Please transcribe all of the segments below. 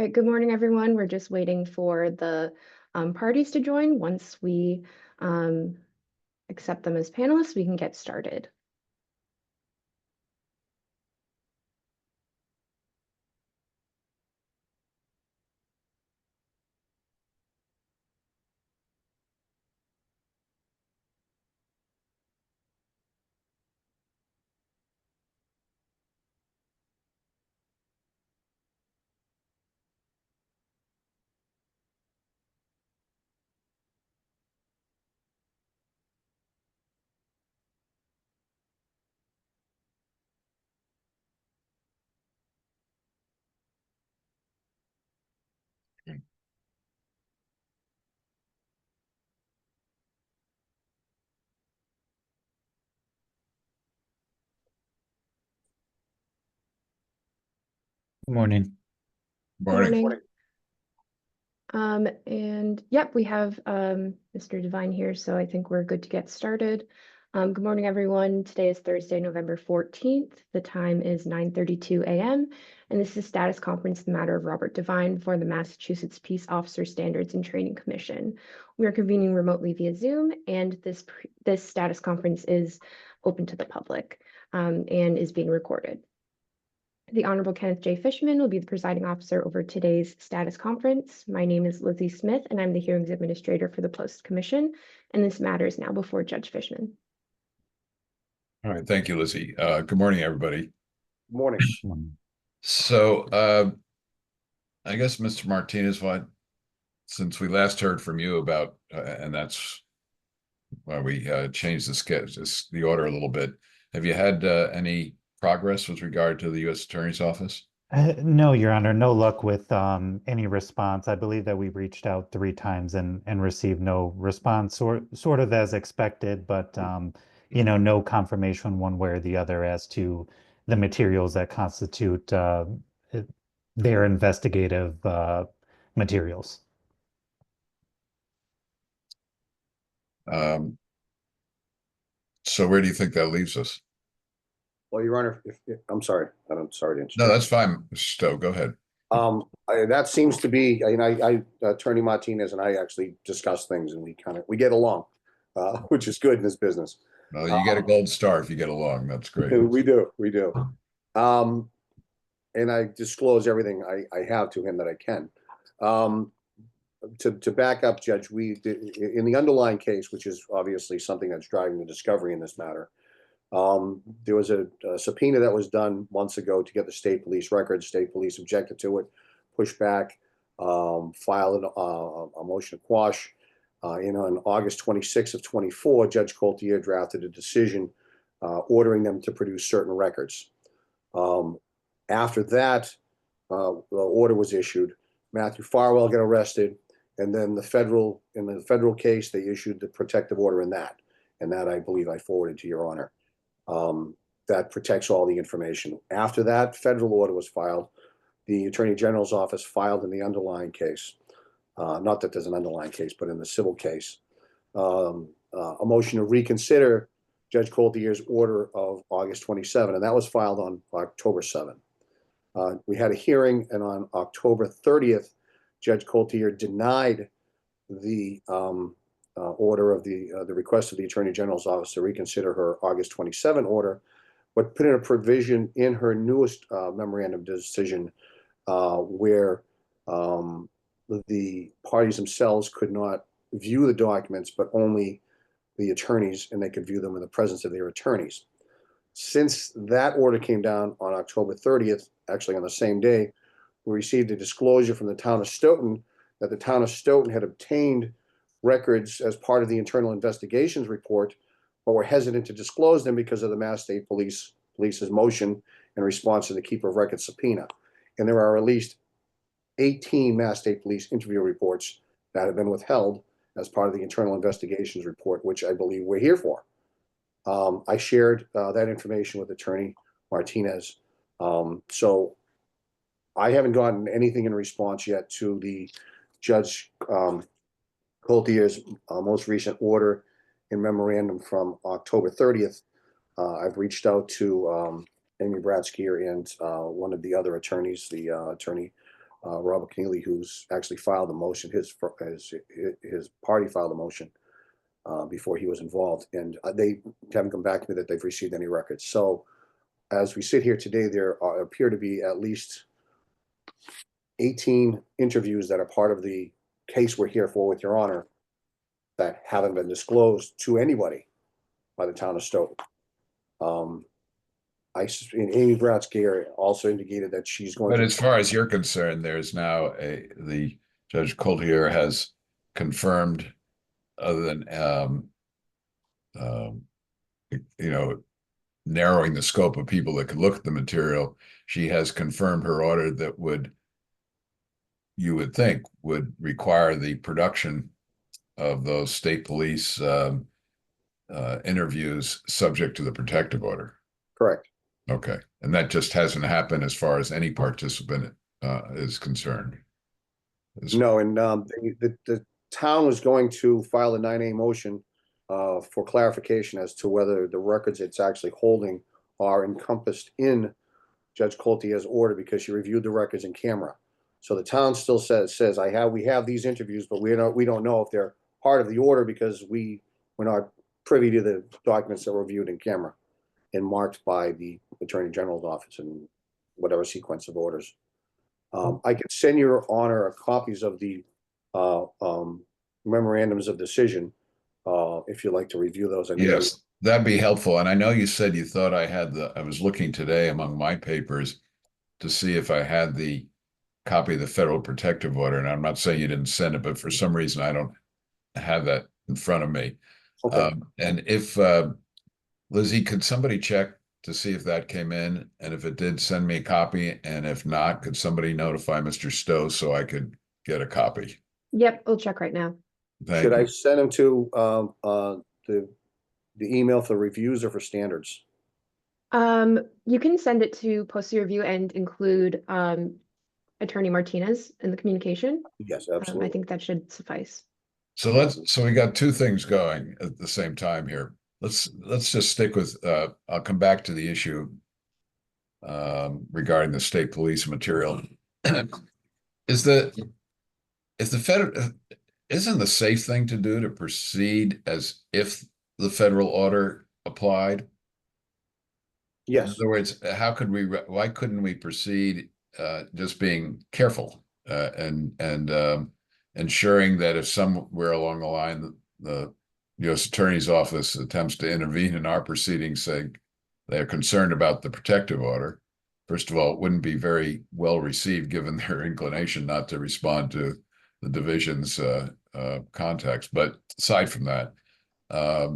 Right, good morning, everyone. We're just waiting for the parties to join. Once we accept them as panelists, we can get started. Good morning. Morning. And yep, we have Mr. Devine here, so I think we're good to get started. Good morning, everyone. Today is Thursday, November 14th. The time is 9:32 a.m. And this is a status conference in the matter of Robert Devine for the Massachusetts Peace Officer Standards and Training Commission. We are convening remotely via Zoom, and this status conference is open to the public and is being recorded. The Honorable Kenneth J. Fishman will be the presiding officer over today's status conference. My name is Lizzie Smith, and I'm the hearings administrator for the Post Commission, and this matter is now before Judge Fishman. All right, thank you, Lizzie. Good morning, everybody. Good morning. So I guess, Mr. Martinez, since we last heard from you about, and that's why we changed the order a little bit, have you had any progress with regard to the U.S. Attorney's Office? No, Your Honor, no luck with any response. I believe that we reached out 3 times and received no response, or sort of as expected, but no confirmation one way or the other as to the materials that constitute their investigative materials. So where do you think that leaves us? Well, Your Honor, I'm sorry. I'm sorry to interrupt. No, that's fine, Mr. Stowe. Go ahead. That seems to be. Attorney Martinez and I actually discuss things, and we get along, which is good in this business. Well, you get a gold star if you get along. That's great. We do. And I disclose everything I have to him that I can. To back up, Judge, we did, in the underlying case, which is obviously something that's driving the discovery in this matter. There was a subpoena that was done months ago to get the state police records. State police objected to it, pushed back, filed a motion to quash. On August 26th of 24, Judge Coltier drafted a decision ordering them to produce certain records. After that, the order was issued. Matthew Farwell got arrested, and then in the federal case, they issued the protective order in that. And that, I believe, I forwarded to Your Honor. That protects all the information. After that federal order was filed, the Attorney General's office filed in the underlying case, not that there's an underlying case, but in the civil case, a motion to reconsider Judge Coltier's order of August 27, and that was filed on October 7. We had a hearing, and on October 30th, Judge Coltier denied the order of the request of the Attorney General's office to reconsider her August 27 order, but put in a provision in her newest memorandum decision where the parties themselves could not view the documents, but only the attorneys, and they could view them in the presence of their attorneys. Since that order came down on October 30th, actually on the same day, we received a disclosure from the town of Stoughton that the town of Stoughton had obtained records as part of the internal investigations report, but were hesitant to disclose them because of the Mass State Police's motion in response to the keeper of records subpoena. And there are at least 18 Mass State Police interview reports that have been withheld as part of the internal investigations report, which I believe we're here for. I shared that information with Attorney Martinez. So I haven't gotten anything in response yet to the Judge Coltier's most recent order in memorandum from October 30th. I've reached out to Amy Bratskier and one of the other attorneys, the Attorney Robert Keeley, who's actually filed a motion. His party filed a motion before he was involved, and they haven't come back to me that they've received any records. So as we sit here today, there appear to be at least 18 interviews that are part of the case we're here for, with your honor, that haven't been disclosed to anybody by the town of Stowe. Amy Bratsky also indicated that she's going But to. as far as you're concerned, there's now the Judge Collier has confirmed, other than you know, narrowing the scope of people that could look at the material, she has confirmed her order that you would think would require the production of those state police interviews subject to the protective order. Correct. Okay. And that just hasn't happened as far as any participant is concerned. No, and the town was going to file a 9A motion for clarification as to whether the records it's actually holding are encompassed in Judge Coltier's order, because she reviewed the records in camera. So the town still says we have these interviews, but we don't know if they're part of the order, because we're not privy to the documents that were reviewed in camera and marked by the Attorney General's office in whatever sequence of orders. I can send your honor copies of the memorandums of decision if you'd like to review those. Yes, that'd be helpful. And I know you said you thought I was looking today among my papers to see if I had the copy of the Federal Protective Order. And I'm not saying you didn't send it, but for some reason I don't have that in front of me. Okay. And if Lizzie, could somebody check to see if that came in? And if it did, send me a copy. And if not, could somebody notify Mr. Stowe so I could get a copy? Yep, we'll check right now. Thank Should you. I send them to the email for reviews or for standards? You can send it to Postal Review and include Attorney Martinez in the communication. Yes, I absolutely. think that should suffice. So we got two things going at the same time here. Let's just stick with I'll come back to the issue regarding the state police material. Isn't the safe thing to do to proceed as if the federal order applied? Yes. In other words, why couldn't we proceed just being careful and ensuring that if somewhere along the line the U.S. Attorney's Office attempts to intervene in our proceedings, saying they're concerned about the protective order, first of all, it wouldn't be very well received given their inclination not to respond to the division's context. But aside from that, I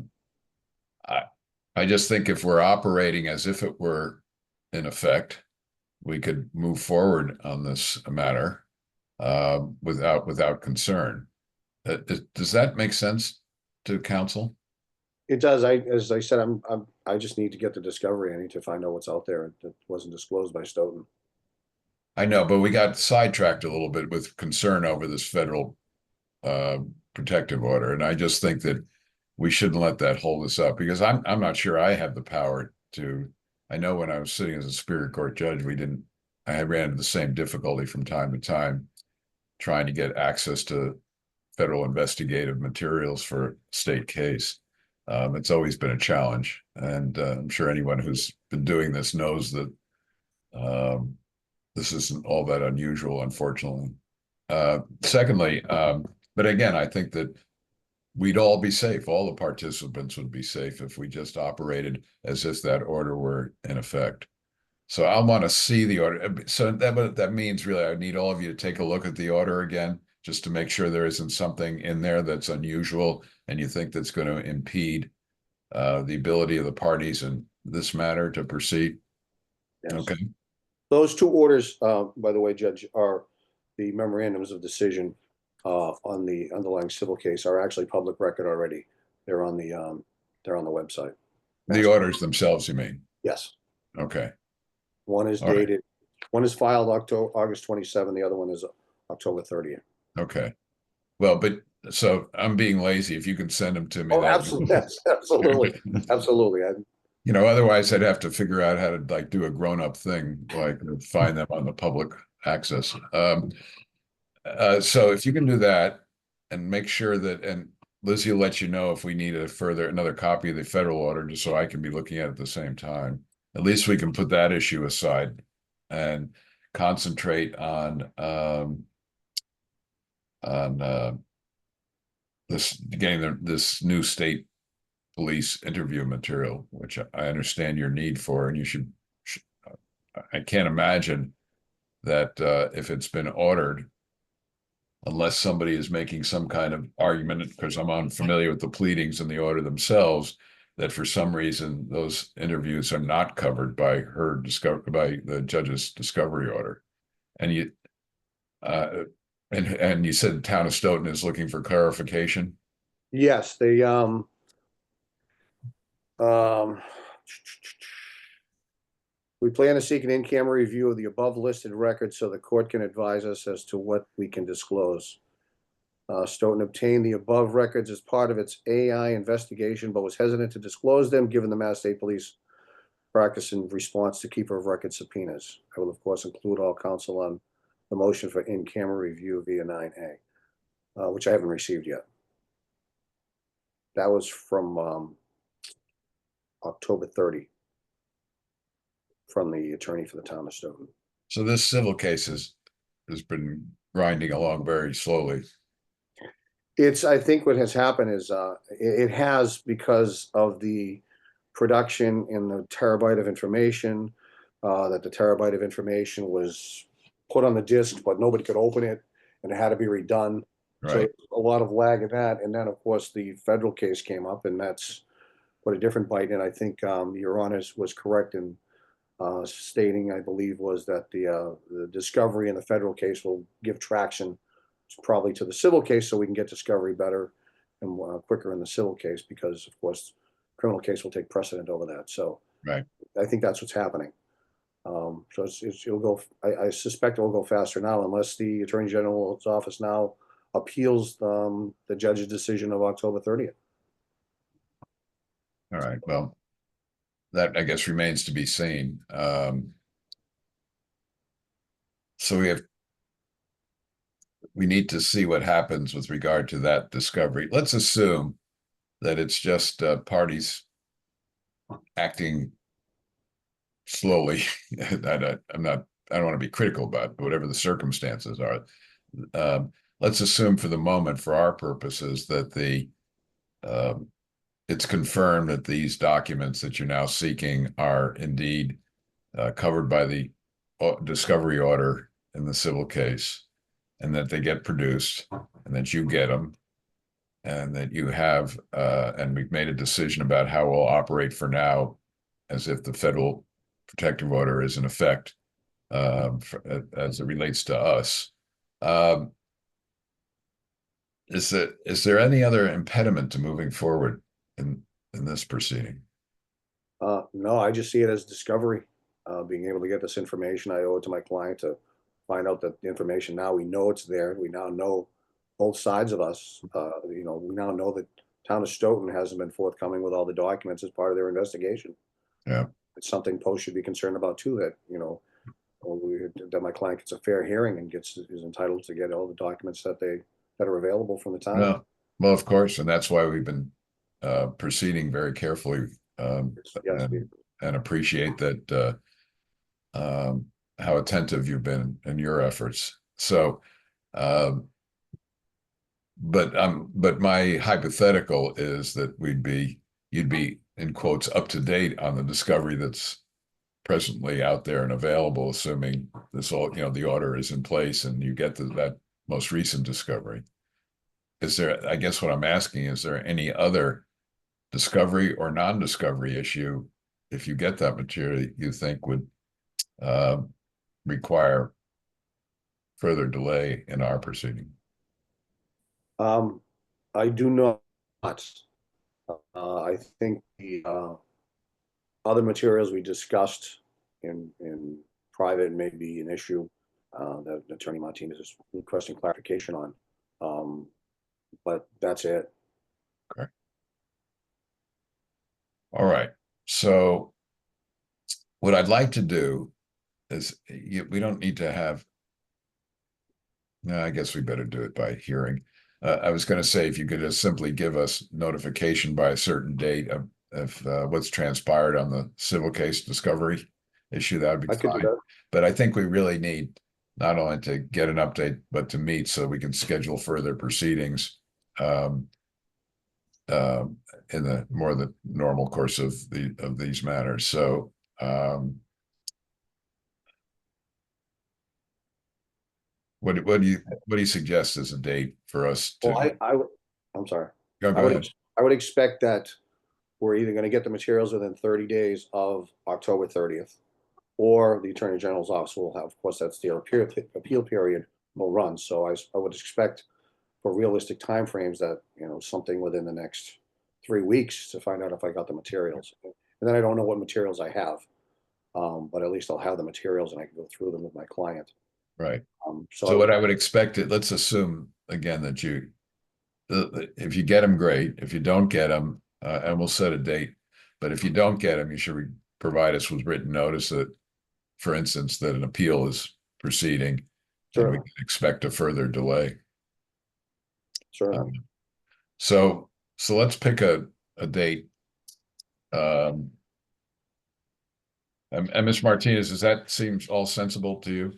just think if we're operating as if it were in effect, we could move forward on this matter without concern. Does that make sense to counsel? It does. As I said, I just need to get the discovery. I need to find out what's out there that wasn't disclosed by Stoughton. I know, but we got sidetracked a little bit with concern over this federal protective order, and I just think that we shouldn't let that hold us up, because I'm not sure I have the power to. I know when I was sitting as a Superior Court judge, I ran into the same difficulty from time to time trying to get access to federal investigative materials for a state case. It's always been a challenge, and I'm sure anyone who's been doing this knows that this isn't all that unusual, unfortunately. Secondly, but again, I think that we'd all be safe. All the participants would be safe if we just operated as if that order were in effect. So I want to see the order. So that means really I need all of you to take a look at the order again, just to make sure there isn't something in there that's unusual and you think that's going to impede the ability of the parties in this matter to proceed. Yes. Okay. Those two orders, by the way, Judge, are the memorandums of decision on the underlying civil case are actually public record already. They're on the website. The orders themselves, you mean? Yes. Okay. One is dated. One is filed August 27. The other one is October 30th. Okay. Well, but so I'm being lazy. If you can send them to me. Oh, absolutely. Yes, absolutely. Absolutely. Otherwise I'd have to figure out how to do a grown-up thing, like find them on the public access. So if you can do that and make sure that, and Lizzie will let you know if we need another copy of the federal order, just so I can be looking at it at the same time. At least we can put that issue aside and concentrate on this new state police interview material, which I understand your need for, and you should I can't imagine that if it's been ordered, unless somebody is making some kind of argument, because I'm unfamiliar with the pleadings and the order themselves, that for some reason those interviews are not covered by by the judge's discovery order. And you and you said the town of Stoughton is looking for clarification. Yes, they we plan to seek an in-camera review of the above listed records so the court can advise us as to what we can disclose. Stoughton obtained the above records as part of its AI investigation, but was hesitant to disclose them given the Mass State Police practice in response to keeper of record subpoenas. I will, of course, include all counsel on the motion for in-camera review via 9A, which I haven't received yet. That was from October 30 from the attorney for the town of Stoughton. So this civil case has been grinding along very slowly. I think what has happened is it has, because of the production in the terabyte of information, that the terabyte of information was put on the disk, but nobody could open it, and it had to be redone. Right. So a lot of lag in that. And then, of course, the federal case came up, and that's put a different bite. And I think Your Honor was correct in stating, I believe, was that the discovery in the federal case will give traction probably to the civil case, so we can get discovery better and quicker in the civil case, because of course criminal case will take precedent over that. So right, I think that's what's happening. So it'll go. I suspect it will go faster now, unless the Attorney General's office now appeals the judge's decision of October 30th. All right. Well, that I guess remains to be seen. So we need to see what happens with regard to that discovery. Let's assume that it's just parties acting slowly. I don't want to be critical about it, but whatever the circumstances are. Let's assume for the moment, for our purposes, that it's confirmed that these documents that you're now seeking are indeed covered by the discovery order in the civil case, and that they get produced, and that you get them, and that you have, and we've made a decision about how we'll operate for now, as if the federal protective order is in effect, as it relates to us. Is there any other impediment to moving forward in this proceeding? No, I just see it as discovery. Being able to get this information, I owe it to my client to find out that the information, now we know it's there. We now know both sides of us. We now know that town of Stoughton hasn't been forthcoming with all the documents as part of their investigation. Yeah, it's something Post should be concerned about too. That my client gets a fair hearing and is entitled to get all the documents that are available from the town. no, well, of course, and that's why we've been proceeding very carefully, Yes, and appreciate that how attentive you've been in your efforts. So, but my hypothetical is that you'd be in quotes up to date on the discovery that's presently out there and available, assuming the order is in place and you get that most recent discovery. I guess what I'm asking, is there any other discovery or non-discovery issue, if you get that material, you think would require further delay in our proceeding? I do not. I think the other materials we discussed in private may be an issue that Attorney Martinez is requesting clarification on. But that's it. Okay. All right. So what I'd like to do is, we don't need to have No, I guess we better do it by hearing. I was gonna say, if you could just simply give us notification by a certain date of what's transpired on the civil case discovery issue, that would be I could do fine. that. But I think we really need not only to get an update, but to meet so we can schedule further proceedings. Um, in the normal course of these matters. So, what do you suggest as a date for us to? Well, I'm sorry. Go I would, ahead. I would expect that we're either gonna get the materials within 30 days of October 30th, or the Attorney General's office will have, of course, that's the appeal period will run. So I would expect for realistic timeframes that, something within the next 3 weeks to find out if I got the materials. And then I don't know what materials I have. But at least I'll have the materials and I can go through them with my client. Right. So So what I would expect it, let's assume again that if you get them, great. If you don't get them, and we'll set a date. But if you don't get them, you should provide us with written notice that, for instance, that an appeal is proceeding, and we Sure. can expect a further delay. Sure. So let's pick a date. And Ms. Martinez, does that seem all sensible to you?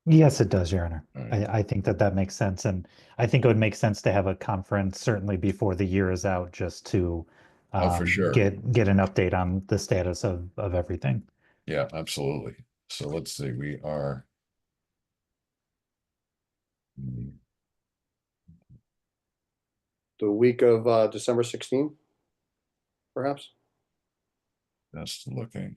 Yes, it does, Your Honor. Right. I think that makes sense. And I think it would make sense to have a conference certainly before the year is out, just to Oh, for sure. get an update on the status of everything. Yeah, absolutely. So let's see, we are. The week of December 16th, perhaps? Just looking.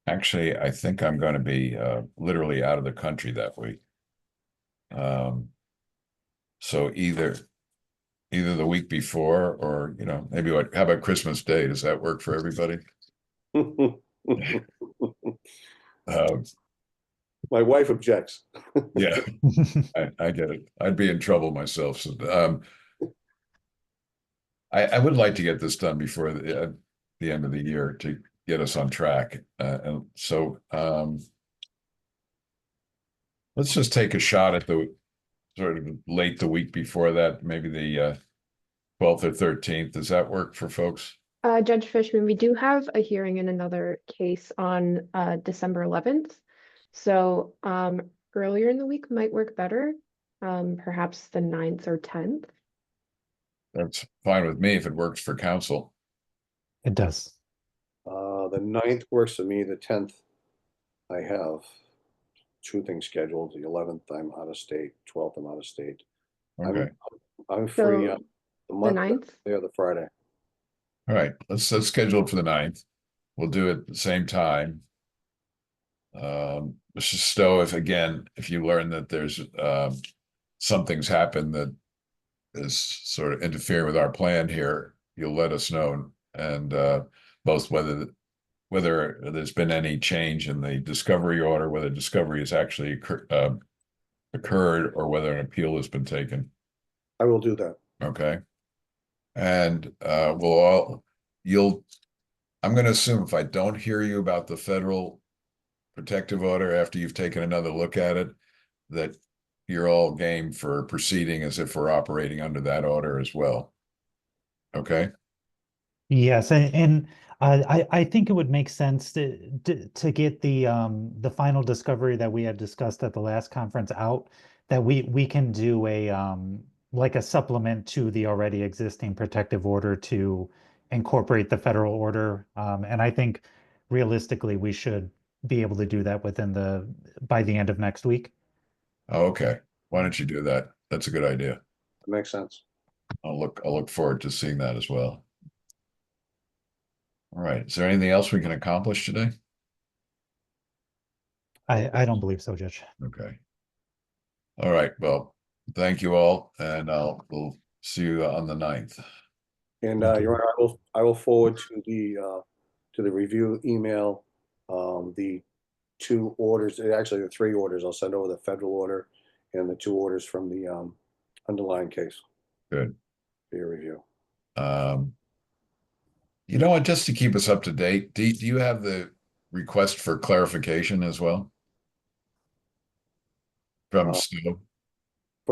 Actually, I think I'm going to be literally out of the country that week. So either the week before, or maybe how about Christmas Day? Does that work for everybody? My wife objects. Yeah, I get it. I'd be in trouble myself. So, I would like to get this done before the end of the year to get us on track. And so, let's just take a shot at the sort of late the week before that, maybe the 12th or 13th. Does that work for folks? Judge Fishman, we do have a hearing in another case on December 11th. So earlier in the week might work better, perhaps the 9th or 10th. That's fine with me if it works for counsel. It does. The 9th works for me. The 10th, I have two things scheduled. The 11th, I'm out of state. 12th, I'm out of state. Okay. I'm free So the month, 9th? the other Friday. All right. Let's schedule it for the 9th. We'll do it at the same time. Mr. Stowe, if you learn that there's something's happened that is sort of interfering with our plan here, you'll let us know, and both whether there's been any change in the discovery order, whether discovery has actually occurred, or whether an appeal has been taken. I will do that. Okay. And I'm going to assume if I don't hear you about the federal protective order after you've taken another look at it, that you're all game for proceeding as if we're operating under that order as well. Okay. Yes, and I think it would make sense to get the final discovery that we had discussed at the last conference out, that we can do a like a supplement to the already existing protective order to incorporate the federal order. And I think realistically we should be able to do that by the end of next week. Oh, okay. Why don't you do that? That's a good idea. That makes sense. I'll look forward to seeing that as well. All right. Is there anything else we can accomplish today? I don't believe so, Judge. Okay. All right. Well, thank you all, and we'll see you on the 9th. And Thank you. Your Honor, I will forward to the review email the two orders, actually the three orders. I'll send over the federal order and the two orders from the underlying case Good. for your review. You know what, just to keep us up to date, do you have the request for clarification as well? From Stowe,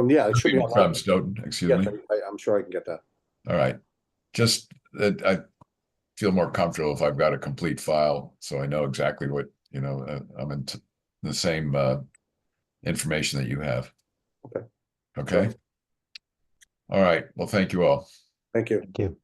Yeah, it should be online. from Stoughton, excuse Yes, me. I'm sure I can get that. All right, just that I feel more comfortable if I've got a complete file, so I know exactly what, you know, I'm in the same information that you have. Okay. Okay. Sure. All right, well, thank you all. Thank you. Thank you.